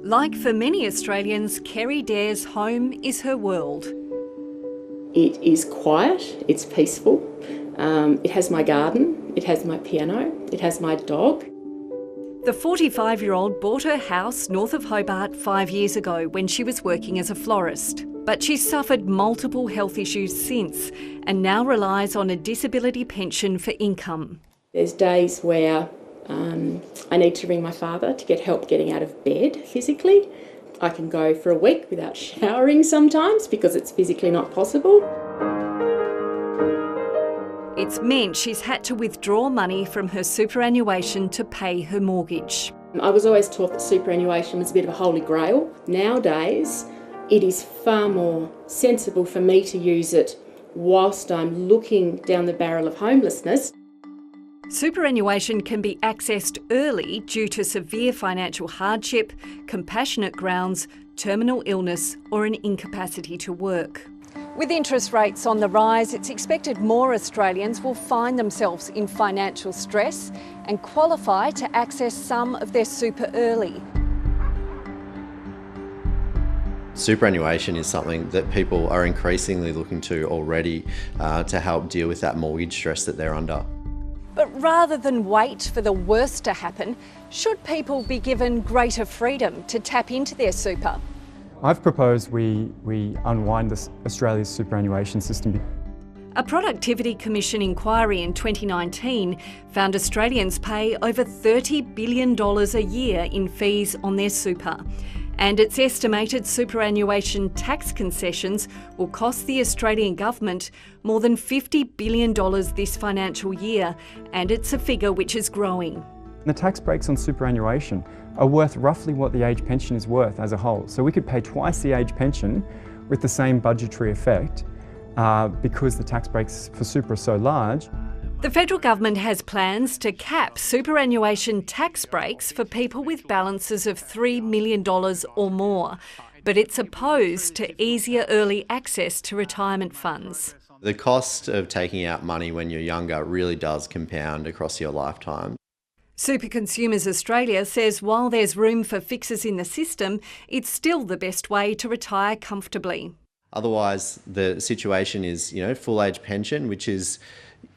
Like for many Australians, Kerry Dare's home is her world. It is quiet, it's peaceful, it has my garden, it has my piano, it has my dog. The 45-year-old bought her house north of Hobart 5 years ago when she was working as a florist. But she's suffered multiple health issues since and now relies on a disability pension for income. There's days where I need to ring my father to get help getting out of bed physically. I can go for a week without showering sometimes because it's physically not possible. It's meant she's had to withdraw money from her superannuation to pay her mortgage. I was always taught that superannuation was a bit of a holy grail. Nowadays, it is far more sensible for me to use it whilst I'm looking down the barrel of homelessness. Superannuation can be accessed early due to severe financial hardship, compassionate grounds, terminal illness or an incapacity to work. With interest rates on the rise, it's expected more Australians will find themselves in financial stress and qualify to access some of their super early. Superannuation is something that people are increasingly looking to already to help deal with that mortgage stress that they're under. But rather than wait for the worst to happen, should people be given greater freedom to tap into their super? I've proposed we unwind Australia's superannuation system. A Productivity Commission inquiry in 2019 found Australians pay over $30 billion a year in fees on their super. And it's estimated superannuation tax concessions will cost the Australian government more than $50 billion this financial year, and it's a figure which is growing. The tax breaks on superannuation are worth roughly what the age pension is worth as a whole. So we could pay twice the age pension with the same budgetary effect because the tax breaks for super are so large. The federal government has plans to cap superannuation tax breaks for people with balances of $3 million or more, but it's opposed to easier early access to retirement funds. The cost of taking out money when you're younger really does compound across your lifetime. Super Consumers Australia says while there's room for fixes in the system, it's still the best way to retire comfortably. Otherwise, the situation is, full age pension, which is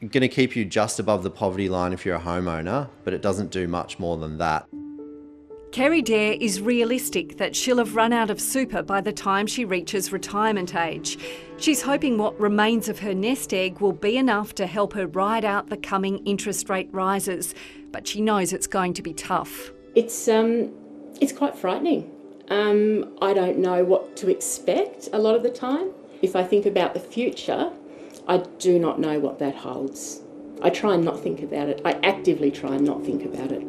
going to keep you just above the poverty line if you're a homeowner, but it doesn't do much more than that. Kerry Dare is realistic that she'll have run out of super by the time she reaches retirement age. She's hoping what remains of her nest egg will be enough to help her ride out the coming interest rate rises, but she knows it's going to be tough. It's quite frightening. I don't know what to expect a lot of the time. If I think about the future, I do not know what that holds. I try and not think about it. I actively try and not think about it.